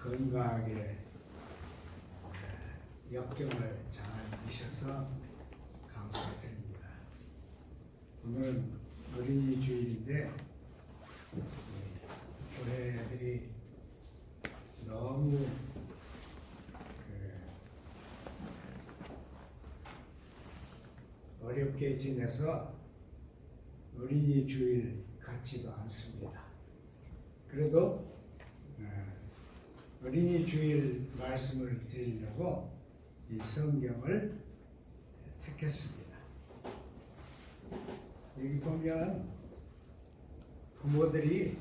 건강하게 역경을 잘 이기셔서 감사드립니다. 오늘은 어린이 주일인데 교회들이 너무 어렵게 지내서 어린이 주일 같지도 않습니다. 그래도 어린이 주일 말씀을 드리려고 이 성경을 택했습니다. 여기 보면 부모들이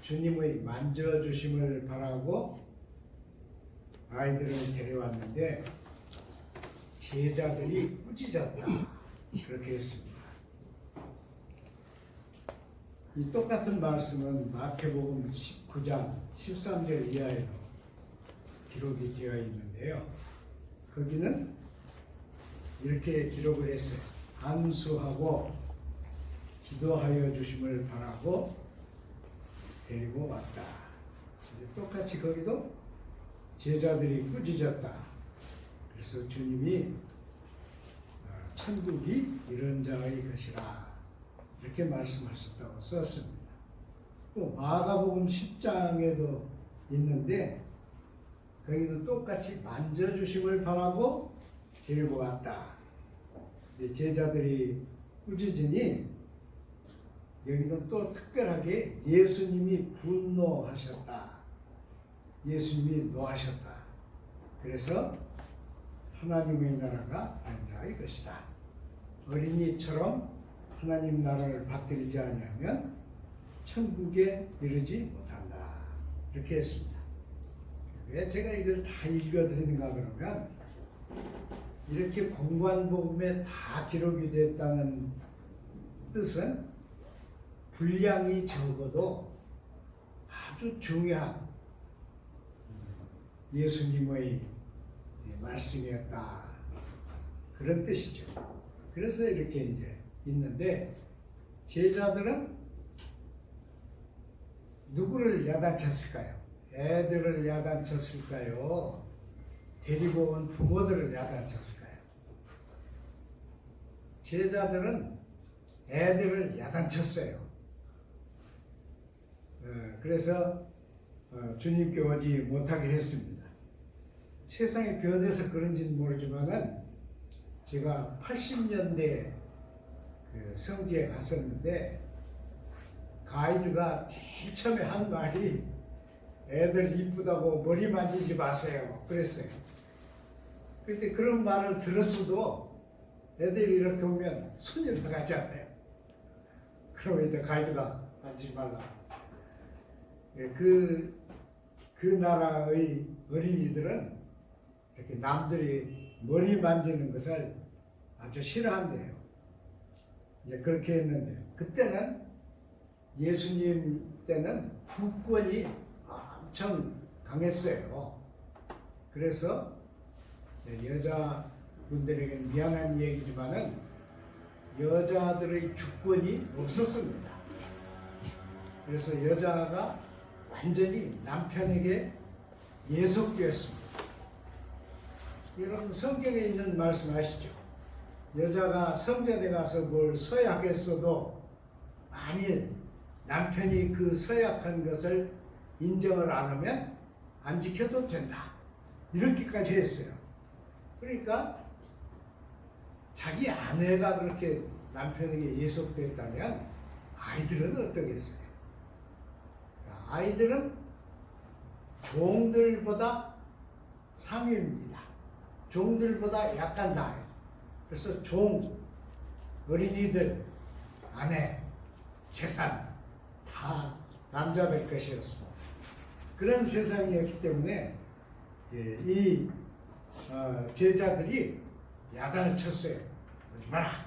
주님의 만져주심을 바라고 아이들을 데려왔는데 제자들이 꾸짖었다. 그렇게 했습니다. 이 똑같은 말씀은 마태복음 19장 13절 이하에도 기록이 되어 있는데요. 거기는 이렇게 기록을 했어요. 안수하고 기도하여 주심을 바라고 데리고 왔다. 똑같이 거기도 제자들이 꾸짖었다. 그래서 주님이 천국이 이런 자의 것이라 이렇게 말씀하셨다고 썼습니다. 또 마가복음 10장에도 있는데 거기도 똑같이 만져주심을 바라고 데리고 왔다. 제자들이 꾸짖으니 여기는 또 특별하게 예수님이 분노하셨다. 예수님이 노하셨다. 그래서 하나님의 나라가 아니라 이것이다. 어린이처럼 하나님 나라를 받들지 아니하면 천국에 이르지 못한다. 이렇게 했습니다. 왜 제가 이걸 다 읽어드리는가 그러면 이렇게 공관복음에 다 기록이 됐다는 뜻은 분량이 적어도 아주 중요한 예수님의 말씀이었다. 그런 뜻이죠. 그래서 이렇게 이제 있는데 제자들은 누구를 야단쳤을까요? 애들을 야단쳤을까요? 데리고 온 부모들을 야단쳤을까요? 제자들은 애들을 야단쳤어요. 그래서 주님께 오지 못하게 했습니다. 세상이 변해서 그런지는 모르지만은 제가 80년대 성지에 갔었는데 가이드가 제일 처음에 한 말이 애들 이쁘다고 머리 만지지 마세요. 그랬어요. 그때 그런 말을 들었어도 애들이 이렇게 오면 손이 나가잖아요. 그러면 이제 가이드가 만지지 말라. 그 나라의 어린이들은 이렇게 남들이 머리 만지는 것을 아주 싫어한대요. 이제 그렇게 했는데 그때는 예수님 때는 부권이 엄청 강했어요. 그래서 여자분들에게는 미안한 얘기지만은 여자들의 주권이 없었습니다. 그래서 여자가 완전히 남편에게 예속되었습니다. 여러분 성경에 있는 말씀 아시죠? 여자가 성전에 가서 뭘 서약했어도 만일 남편이 그 서약한 것을 인정을 안 하면 안 지켜도 된다. 이렇게까지 했어요. 그러니까 자기 아내가 그렇게 남편에게 예속됐다면 아이들은 어떠겠어요? 아이들은 종들보다 상위입니다. 종들보다 약간 나아요. 그래서 어린이들, 아내, 재산 다 남자들 것이었습니다. 그런 세상이었기 때문에 이 제자들이 야단을 쳤어요. 오지 마라.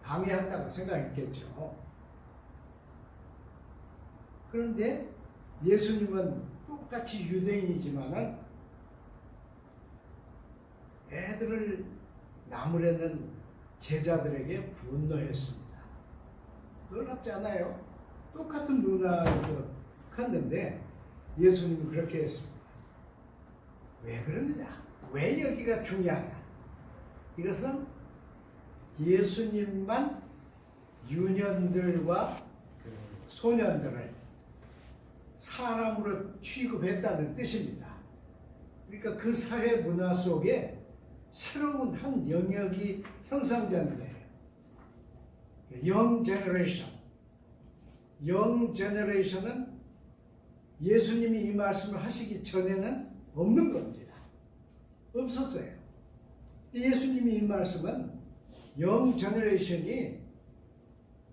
방해한다고 생각했겠죠. 그런데 예수님은 똑같이 유대인이지만은 애들을 나무라는 제자들에게 분노했습니다. 놀랍지 않아요? 똑같은 문화에서 컸는데 예수님은 그렇게 했습니다. 왜 그러느냐? 왜 여기가 중요하냐? 이것은 예수님만 유년들과 소년들을 사람으로 취급했다는 뜻입니다. 그러니까 그 사회 문화 속에 새로운 한 영역이 형성되는 거예요. 영 제너레이션. 영 제너레이션은 예수님이 이 말씀을 하시기 전에는 없는 겁니다. 없었어요. 예수님이 이 말씀은 영 제너레이션이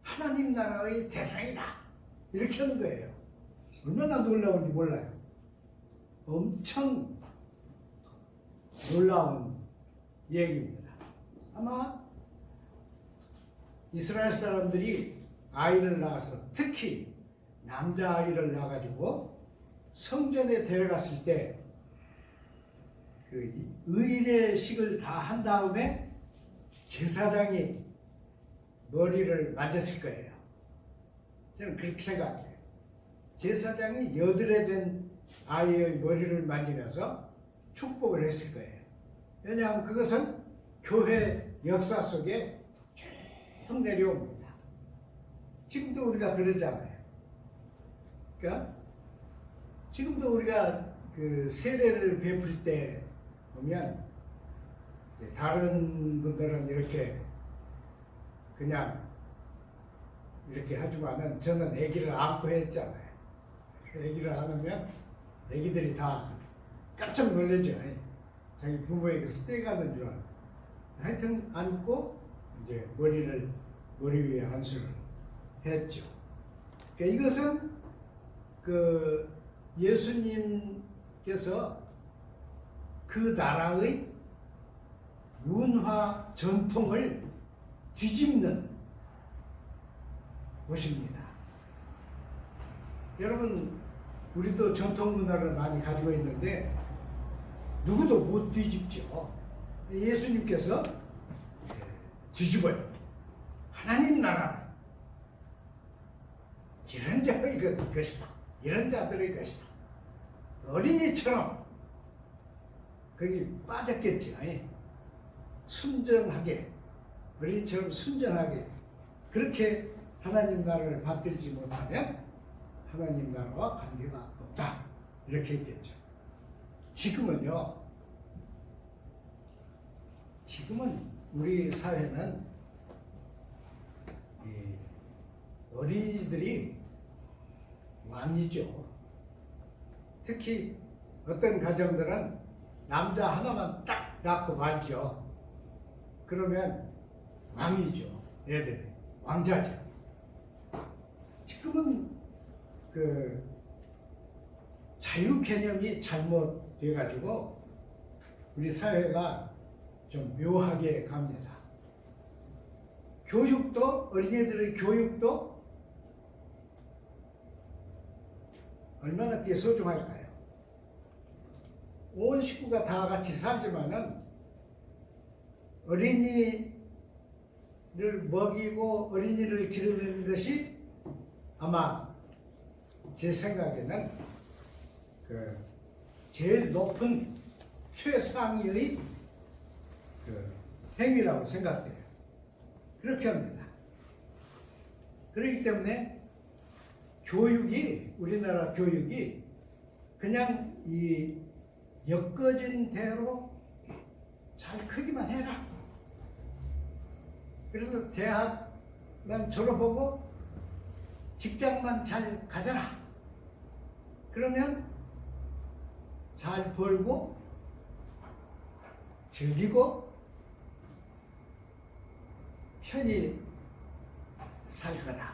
하나님 나라의 대상이다. 이렇게 하는 거예요. 얼마나 놀라운지 몰라요. 엄청 놀라운 얘기입니다. 아마 이스라엘 사람들이 아이를 낳아서 특히 남자아이를 낳아가지고 성전에 데려갔을 때 그 의례식을 다 한 다음에 제사장이 머리를 만졌을 거예요. 저는 그렇게 생각해요. 제사장이 여드레 된 아이의 머리를 만지면서 축복을 했을 거예요. 왜냐하면 그것은 교회 역사 속에 쭉 내려옵니다. 지금도 우리가 그러잖아요. 그러니까 지금도 우리가 그 세례를 베풀 때 보면 다른 분들은 이렇게 그냥 이렇게 하지만은 저는 아기를 안고 했잖아요. 아기를 안으면 아기들이 다 깜짝 놀라죠. 자기 부모에게서 떼가는 줄 알고. 하여튼 안고 이제 머리 위에 안수를 했죠. 그러니까 이것은 그 예수님께서 그 나라의 문화 전통을 뒤집는 것입니다. 여러분, 우리도 전통 문화를 많이 가지고 있는데 누구도 못 뒤집죠. 예수님께서 뒤집어요. 하나님 나라는 이런 자의 것이다. 이런 자들의 것이다. 어린이처럼 거기 빠졌겠지. 순전하게, 어린이처럼 순전하게 그렇게 하나님 나라를 받들지 못하면 하나님 나라와 관계가 없다. 이렇게 했겠죠. 지금은요. 지금은 우리 사회는 어린이들이 왕이죠. 특히 어떤 가정들은 남자 하나만 딱 낳고 말죠. 그러면 왕이죠. 애들이 왕자죠. 지금은 그 자유 개념이 잘못돼 가지고 우리 사회가 좀 묘하게 갑니다. 교육도, 어린이들의 교육도 얼마나 그게 소중할까요? 온 식구가 다 같이 살지만은 어린이를 먹이고 어린이를 기르는 것이 아마 제 생각에는 그 제일 높은 최상위의 그 행위라고 생각돼요. 그렇게 합니다. 그렇기 때문에 교육이, 우리나라 교육이 그냥 이 엮어진 대로 잘 크기만 해라. 그래서 대학만 졸업하고 직장만 잘 가져라. 그러면 잘 벌고 즐기고 편히 살 거다.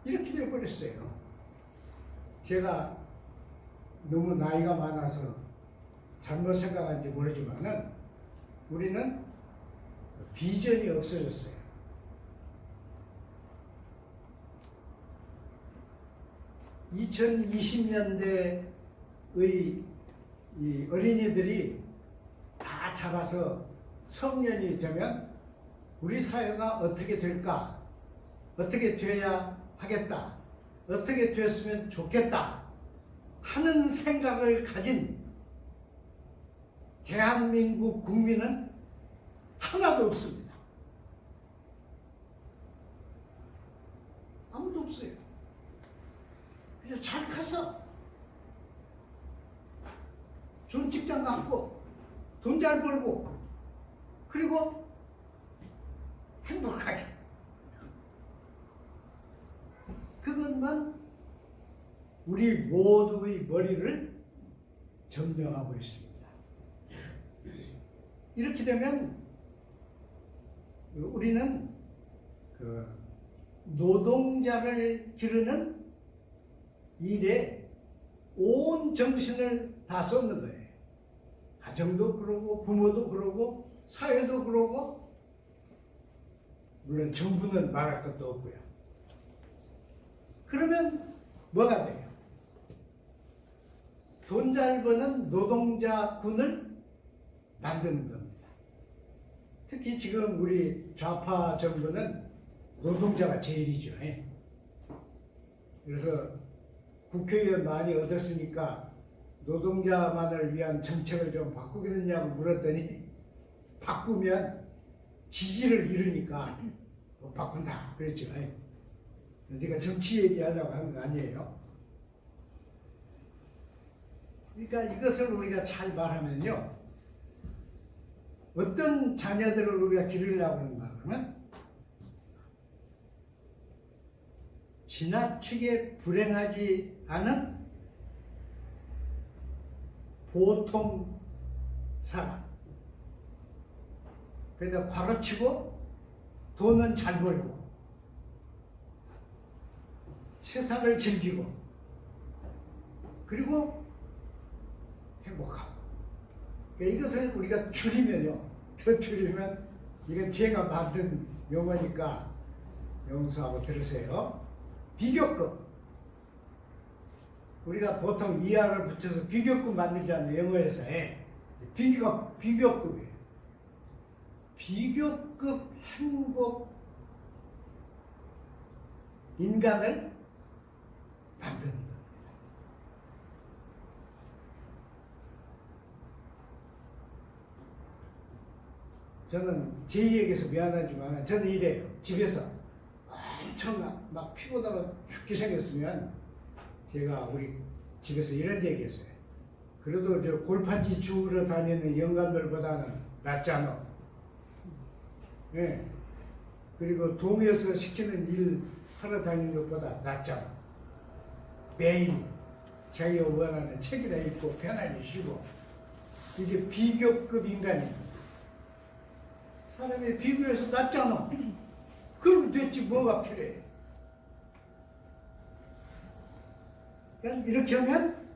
이렇게 되어버렸어요. 제가 너무 나이가 많아서 잘못 생각한지 모르지만은 우리는 비전이 없어졌어요. (2020년대의) 이 어린이들이 다 자라서 성년이 되면 우리 사회가 어떻게 될까? 어떻게 돼야 하겠다? 어떻게 됐으면 좋겠다? 하는 생각을 가진 대한민국 국민은 하나도 없습니다. 아무도 없어요. 그래서 잘 가서 좋은 직장 갖고 돈 잘 벌고 그리고 행복하게, 그것만 우리 모두의 머리를 점령하고 있습니다. 이렇게 되면 우리는 그 노동자를 기르는 일에 온 정신을 다 쏟는 거예요. 가정도 그러고 부모도 그러고 사회도 그러고, 물론 정부는 말할 것도 없고요. 그러면 뭐가 돼요? 돈 잘 버는 노동자군을 만드는 겁니다. 특히 지금 우리 좌파 정부는 노동자가 제일이죠. 그래서 국회의원 많이 얻었으니까 노동자만을 위한 정책을 좀 바꾸겠느냐고 물었더니 바꾸면 지지를 잃으니까 못 바꾼다 그랬죠. 제가 정치 얘기하려고 하는 거 아니에요. 그러니까 이것을 우리가 잘 말하면요, 어떤 자녀들을 우리가 기르려고 하는가 그러면 지나치게 불행하지 않은 보통 사람, 그러니까 과로치고 돈은 잘 벌고 세상을 즐기고 그리고 행복하고, 그러니까 이것을 우리가 줄이면요, 더 줄이면, 이건 제가 만든 용어니까 용서하고 들으세요. 비교급. 우리가 보통 이하를 붙여서 비교급 만들잖아요. 영어에서. 비교급이에요. 비교급 행복 인간을 만드는 겁니다. 저는 제 얘기해서 미안하지만 저는 이래요. 집에서 엄청 막 피곤하고 죽게 생겼으면 제가 우리 집에서 이런 얘기 했어요. 그래도 저 골판지 주우러 다니는 영감들보다는 낫잖아. 예. 그리고 동에서 시키는 일 하러 다니는 것보다 낫잖아. 매일 자기가 원하는 책이나 읽고 편하게 쉬고. 이게 비교급 인간입니다. 사람이 비교해서 낫잖아. 그럼 됐지 뭐가 필요해. 그러니까 이렇게 하면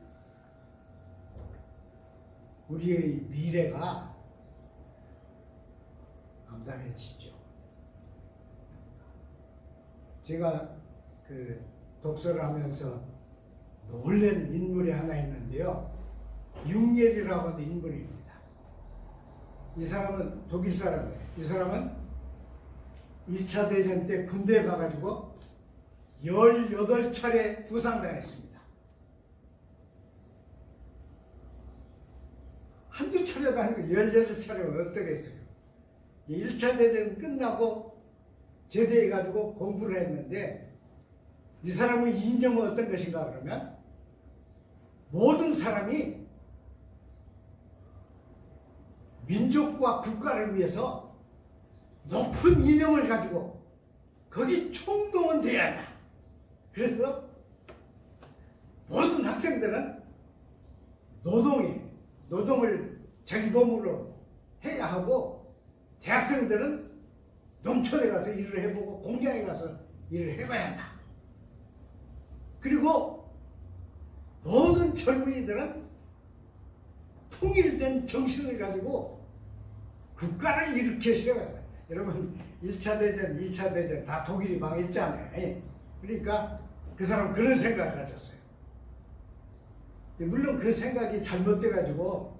우리의 미래가 암담해지죠. 제가 그 독서를 하면서 놀란 인물이 하나 있는데요. 융예리라고 하는 인물입니다. 이 사람은 독일 사람이에요. 이 사람은 1차 대전 때 군대에 가가지고 18차례 부상당했습니다. 한두 차례도 아니고 18차례면 어떠겠어요. 1차 대전 끝나고 제대해가지고 공부를 했는데, 이 사람의 이념은 어떤 것인가 그러면 모든 사람이 민족과 국가를 위해서 높은 이념을 가지고 거기 총동원 돼야 한다. 그래서 모든 학생들은 노동을 자기 몸으로 해야 하고, 대학생들은 농촌에 가서 일을 해보고 공장에 가서 일을 해봐야 한다. 그리고 모든 젊은이들은 통일된 정신을 가지고 국가를 일으키셔야 한다. 여러분 1차 대전, 2차 대전 다 독일이 망했잖아요. 그러니까 그 사람 그런 생각을 가졌어요. 물론 그 생각이 잘못돼가지고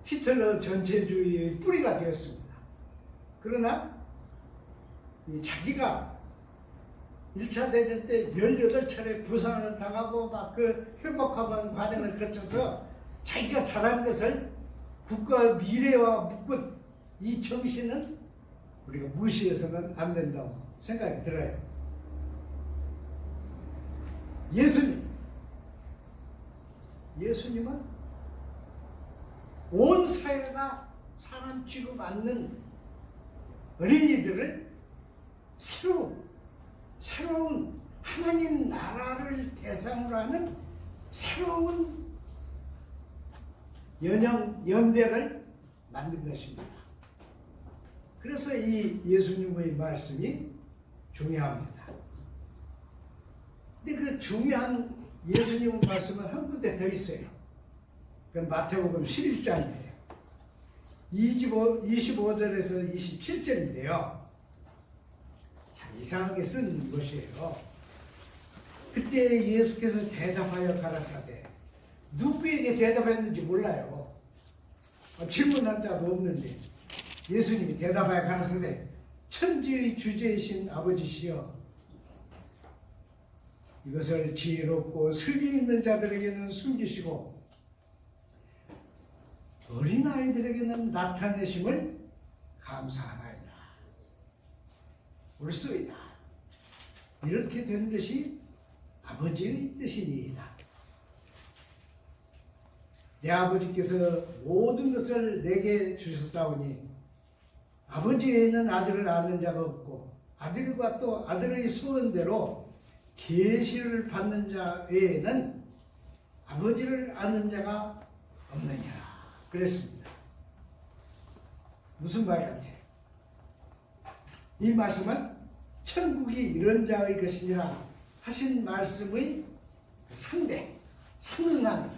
히틀러 전체주의의 뿌리가 되었습니다. 그러나 자기가 1차 대전 때 18차례 부상을 당하고 막 그 회복하는 과정을 거쳐서 자기가 잘한 것을 국가 미래와 묶은 이 정신은 우리가 무시해서는 안 된다고 생각이 들어요. 예수님은 온 사회가 사람 취급받는 어린이들을 새로운 하나님 나라를 대상으로 하는 새로운 연대를 만든 것입니다. 그래서 이 예수님의 말씀이 중요합니다. 근데 그 중요한 예수님 말씀은 한 군데 더 있어요. 그 마태복음 11장이에요. 25절에서 27절인데요. 참 이상하게 쓴 것이에요. 그때 예수께서 대답하여 가라사대, 누구에게 대답했는지 몰라요. 질문한 자도 없는데 예수님이 대답하여 가라사대, 천지의 주제이신 아버지시여, 이것을 지혜롭고 슬기 있는 자들에게는 숨기시고 어린아이들에게는 나타내심을 감사하나이다. 옳소이다. 이렇게 된 것이 아버지의 뜻이니이다. 내 아버지께서 모든 것을 내게 주셨사오니 아버지 외에는 아들을 아는 자가 없고 아들과 또 아들의 소원대로 계시를 받는 자 외에는 아버지를 아는 자가 없느니라 그랬습니다. 무슨 말 같아? 이 말씀은 천국이 이런 자의 것이니라 하신 말씀의 상응한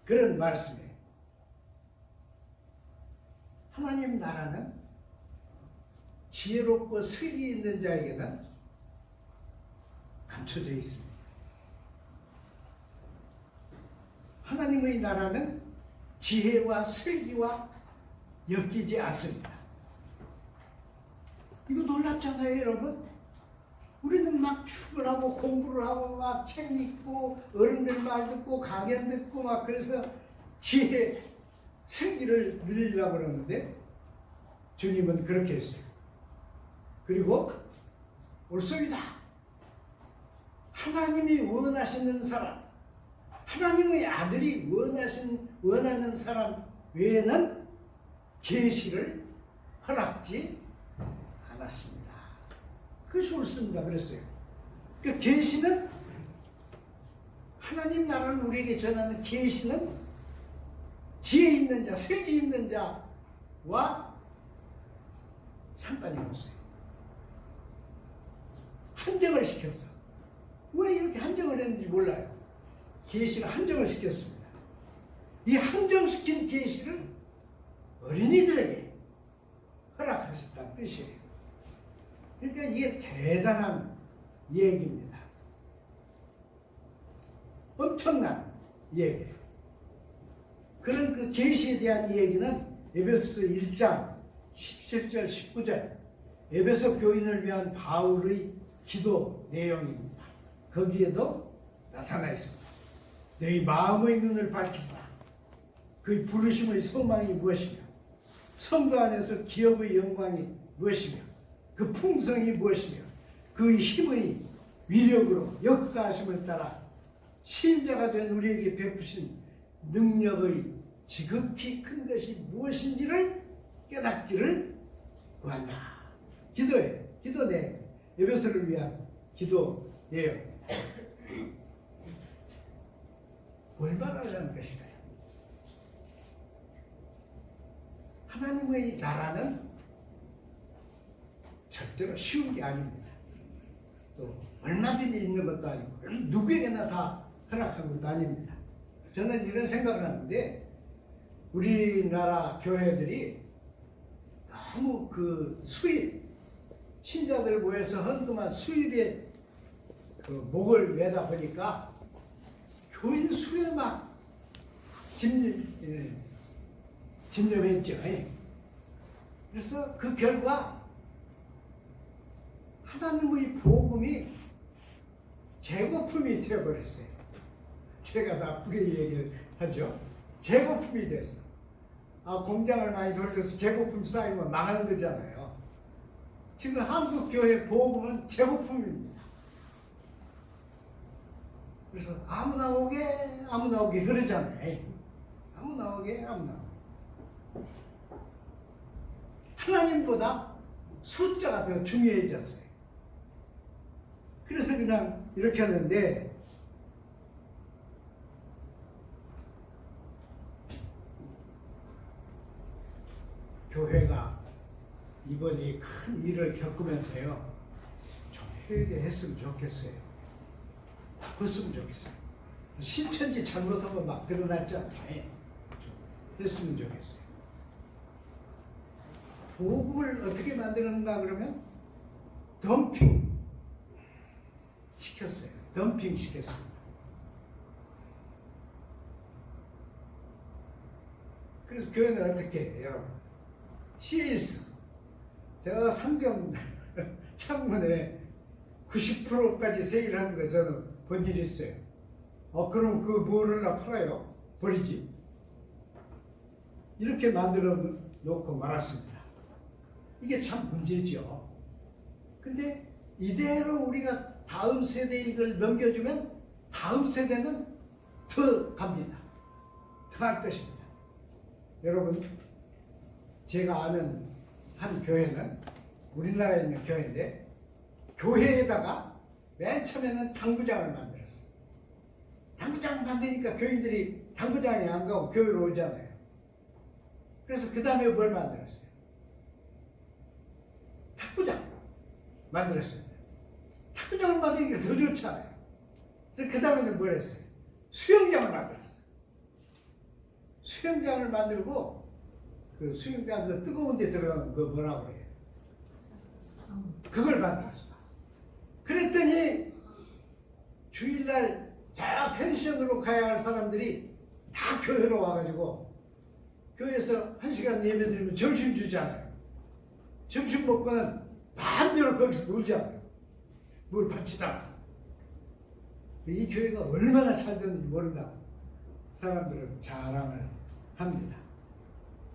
그런 말씀이에요. 하나님 나라는 지혜롭고 슬기 있는 자에게는 감춰져 있습니다. 하나님의 나라는 지혜와 슬기와 엮이지 않습니다. 이거 놀랍잖아요, 여러분. 우리는 막 출근하고 공부를 하고 막 책 읽고 어른들 말 듣고 강연 듣고 막 그래서 지혜, 슬기를 누리려고 그러는데 주님은 그렇게 했어요. 그리고 옳소이다. 하나님이 원하시는 사람, 하나님의 아들이 원하는 사람 외에는 계시를 허락지 않았습니다. 그것이 옳습니다. 그랬어요. 그 계시는 하나님 나라를 우리에게 전하는 계시는 지혜 있는 자, 슬기 있는 자와 상관이 없어요. 한정을 시켰어. 왜 이렇게 한정을 했는지 몰라요. 계시를 한정을 시켰습니다. 이 한정시킨 계시를 어린이들에게 허락하셨다는 뜻이에요. 그러니까 이게 대단한 얘기입니다. 엄청난 얘기예요. 그런 그 계시에 대한 얘기는 에베소서 1장 17절 19절 에베소 교인을 위한 바울의 기도 내용입니다. 거기에도 나타나 있습니다. 너희 마음의 눈을 밝히사 그의 부르심의 소망이 무엇이며 성도 안에서 기업의 영광이 무엇이며 그 풍성이 무엇이며 그의 힘의 위력으로 역사하심을 따라 신자가 된 우리에게 베푸신 능력의 지극히 큰 것이 무엇인지를 깨닫기를 구한다. 기도예요. 기도 내용. 에베소를 위한 기도 내용입니다. 뭘 말하려는 것일까요? 하나님의 나라는 절대로 쉬운 게 아닙니다. 또 얼마든지 있는 것도 아니고 누구에게나 다 허락한 것도 아닙니다. 저는 이런 생각을 하는데 우리나라 교회들이 너무 그 수입 신자들 모여서 한동안 수입에 그 목을 매다 보니까 교인 수에 막 집념했죠. 그래서 그 결과 하나님의 복음이 재고품이 되어버렸어요. 제가 나쁘게 얘기하죠. 재고품이 됐어. 공장을 많이 돌려서 재고품 쌓이면 망하는 거잖아요. 지금 한국 교회 복음은 재고품입니다. 그래서 아무나 오게 그러잖아요. 아무나 오게. 하나님보다 숫자가 더 중요해졌어요. 그래서 그냥 이렇게 하는데, 교회가 이번에 큰 일을 겪으면서요, 좀 회개했으면 좋겠어요. 바꿨으면 좋겠어요. 신천지 잘못하면 막 드러났잖아요. 됐으면 좋겠어요. 복음을 어떻게 만드는가 그러면 덤핑 시켰어요. 덤핑 시켰습니다. 그래서 교회는 어떻게 해요, 여러분? 세일스. 제가 상점 창문에 90%까지 세일하는 거 저는 본 일이 있어요. 그럼 그 뭐를 팔아요? 버리지. 이렇게 만들어 놓고 말았습니다. 이게 참 문제죠. 근데 이대로 우리가 다음 세대에 이걸 넘겨주면 다음 세대는 더 갑니다. 더 할 것입니다. 여러분, 제가 아는 한 교회는 우리나라에 있는 교회인데, 교회에다가 맨 처음에는 당구장을 만들었어요. 당구장을 만드니까 교인들이 당구장에 안 가고 교회로 오잖아요. 그래서 그 다음에 뭘 만들었어요? 탁구장 만들었어요. 탁구장을 만드니까 더 좋잖아요. 그래서 그 다음에는 뭘 했어요? 수영장을 만들었어요. 수영장을 만들고, 그 수영장 그 뜨거운 데 들어가면 그 뭐라고 그래요? 그걸 만들었어요. 그랬더니 주일날 저 펜션으로 가야 할 사람들이 다 교회로 와가지고, 교회에서 1시간 예배드리면 점심 주잖아요. 점심 먹고는 마음대로 거기서 놀잖아요. 뭘 바치다. 이 교회가 얼마나 잘 됐는지 모른다. 사람들은 자랑을 합니다.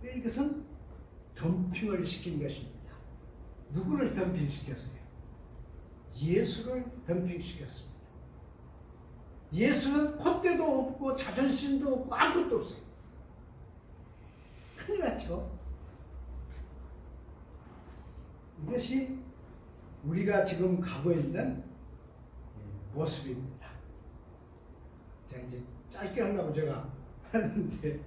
이것은 덤핑을 시킨 것입니다. 누구를 덤핑시켰어요? 예수를 덤핑시켰습니다. 예수는 콧대도 없고 자존심도 없고 아무것도 없어요. 큰일 났죠. 이것이 우리가 지금 가고 있는 모습입니다. 자, 이제 짧게 하려고 제가 하는데,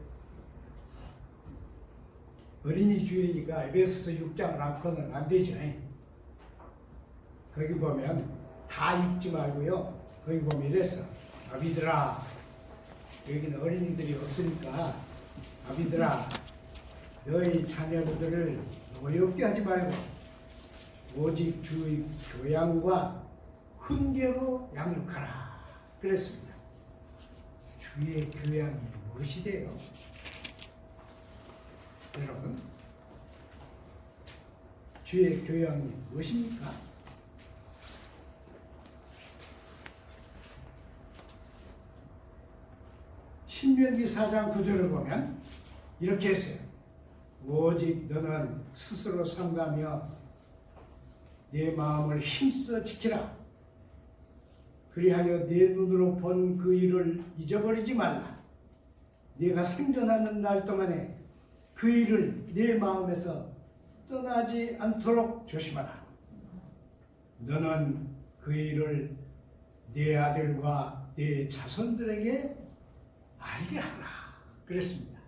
어린이 주일이니까 에베소서 6장을 않고는 안 되죠. 거기 보면 다 읽지 말고요. 거기 보면 이랬어. 아비들아, 여기는 어린이들이 없으니까, 아비들아, 너희 자녀들을 노엽게 하지 말고 오직 주의 교양과 훈계로 양육하라. 그랬습니다. 주의 교양이 무엇이 돼요? 여러분, 주의 교양이 무엇입니까? 신명기 4장 9절을 보면 이렇게 했어요. 오직 너는 스스로 삼가며 내 마음을 힘써 지키라. 그리하여 내 눈으로 본 그 일을 잊어버리지 말라. 네가 생존하는 날 동안에 그 일을 내 마음에서 떠나지 않도록 조심하라. 너는 그 일을 내 아들과 내 자손들에게 알게 하라. 그랬습니다.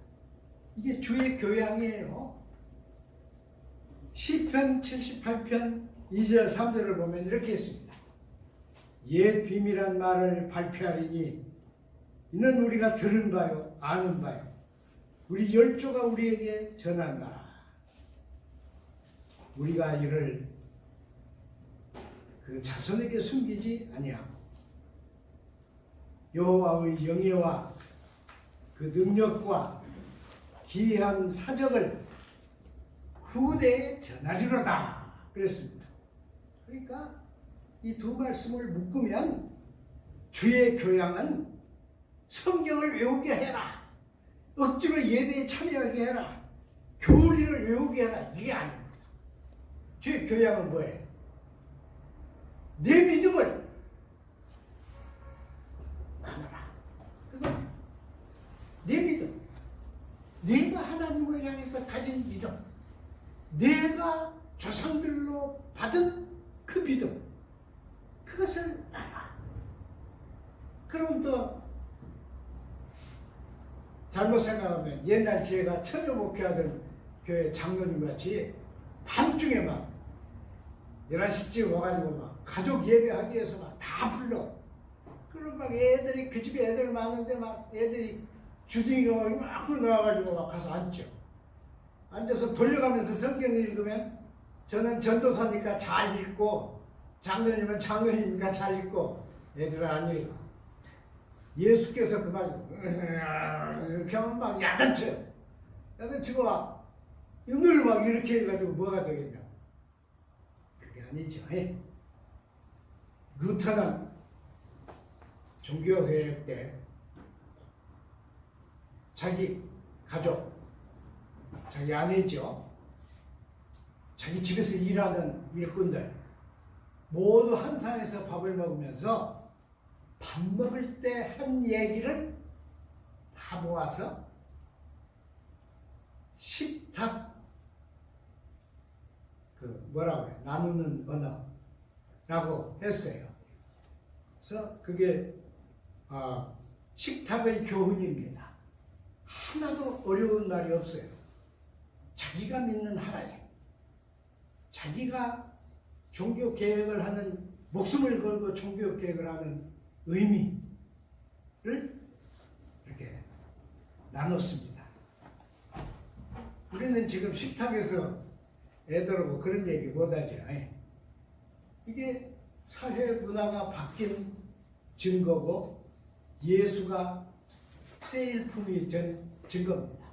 이게 주의 교양이에요. 시편 78편 2절 3절을 보면 이렇게 했습니다. 옛 비밀한 말을 발표하리니 이는 우리가 들은 바요 아는 바요 우리 열조가 우리에게 전한 바라. 우리가 이를 그 자손에게 숨기지 아니하고 여호와의 영예와 그 능력과 기이한 사적을 후대에 전하리로다. 그랬습니다. 그러니까 이 두 말씀을 묶으면 주의 교양은 성경을 외우게 해라. 억지로 예배에 참여하게 해라. 교리를 외우게 해라. 이게 아닙니다. 주의 교양은 뭐예요? 내 믿음을 나눠라. 그건 내 믿음. 내가 하나님을 향해서 가진 믿음. 내가 조상들로 받은 그 믿음. 그것을 나눠. 그럼 또 잘못 생각하면 옛날 제가 처녀 목회하던 교회 장로님 같이 밤중에 막 11시쯤 와가지고 막 가족 예배하기 위해서 막 다 불러. 그럼 막 애들이 그 집에 애들 많은데 막 애들이 주둥이가 이만큼 나와가지고 막 가서 앉죠. 앉아서 돌려가면서 성경 읽으면 저는 전도사니까 잘 읽고 장로님은 장로님이니까 잘 읽고 애들은 안 읽어. 예수께서 그 말 이렇게 하면 막 야단쳐요. 야단치고 막 눈을 막 이렇게 해가지고 뭐가 되겠냐. 그게 아니죠. 루터는 종교개혁 때 자기 가족, 자기 아내죠, 자기 집에서 일하는 일꾼들 모두 한 상에서 밥을 먹으면서 밥 먹을 때 한 얘기를 다 모아서 식탁 뭐라고 그래, 나누는 언어라고 했어요. 그래서 그게 식탁의 교훈입니다. 하나도 어려운 말이 없어요. 자기가 믿는 하나님, 자기가 종교 개혁을 하는, 목숨을 걸고 종교 개혁을 하는 의미를 이렇게 나눴습니다. 우리는 지금 식탁에서 애들하고 그런 얘기 못하죠. 이게 사회 문화가 바뀐 증거고 예수가 새 일품이 된 증거입니다.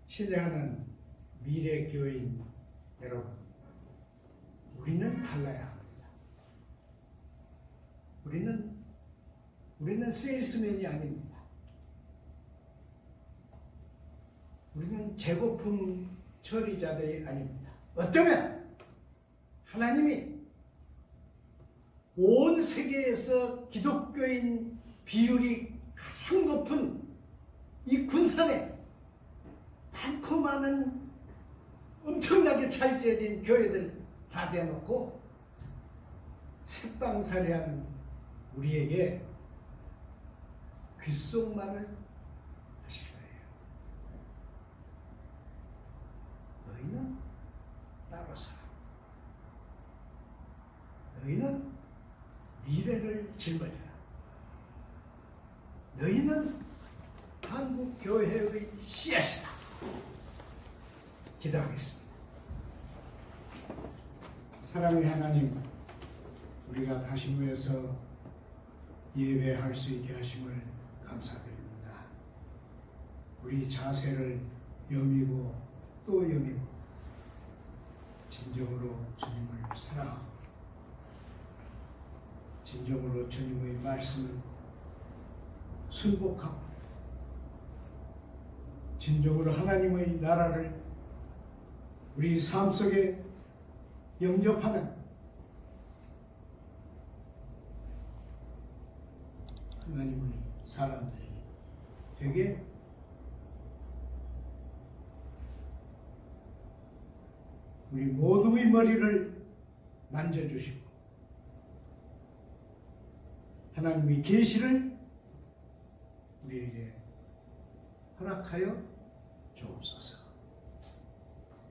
친애하는 미래 교인 여러분, 우리는 달라야 합니다. 우리는 세일스맨이 아닙니다. 우리는 재고품 처리자들이 아닙니다. 어쩌면 하나님이 온 세계에서 기독교인 비율이 가장 높은 이 군산에 많고 많은 엄청나게 잘 지어진 교회들 다 대놓고 색방살이하는 우리에게 귓속말을 하실 거예요. 너희는 따로 살아. 너희는 미래를 짊어져라. 너희는 한국 교회의 씨앗이다. 기도하겠습니다. 사랑의 하나님, 우리가 다시 모여서 예배할 수 있게 하심을 감사드립니다. 우리 자세를 여미고 또 여미고 진정으로 주님을 사랑하고 진정으로 주님의 말씀을 순복하고 진정으로 하나님의 나라를 우리 삶 속에 영접하는 하나님의 사람들이 되게 우리 모두의 머리를 만져주시고 하나님의 계시를 우리에게 허락하여 주옵소서.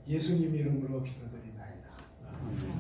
예수님 이름으로 기도드리나이다. 아멘.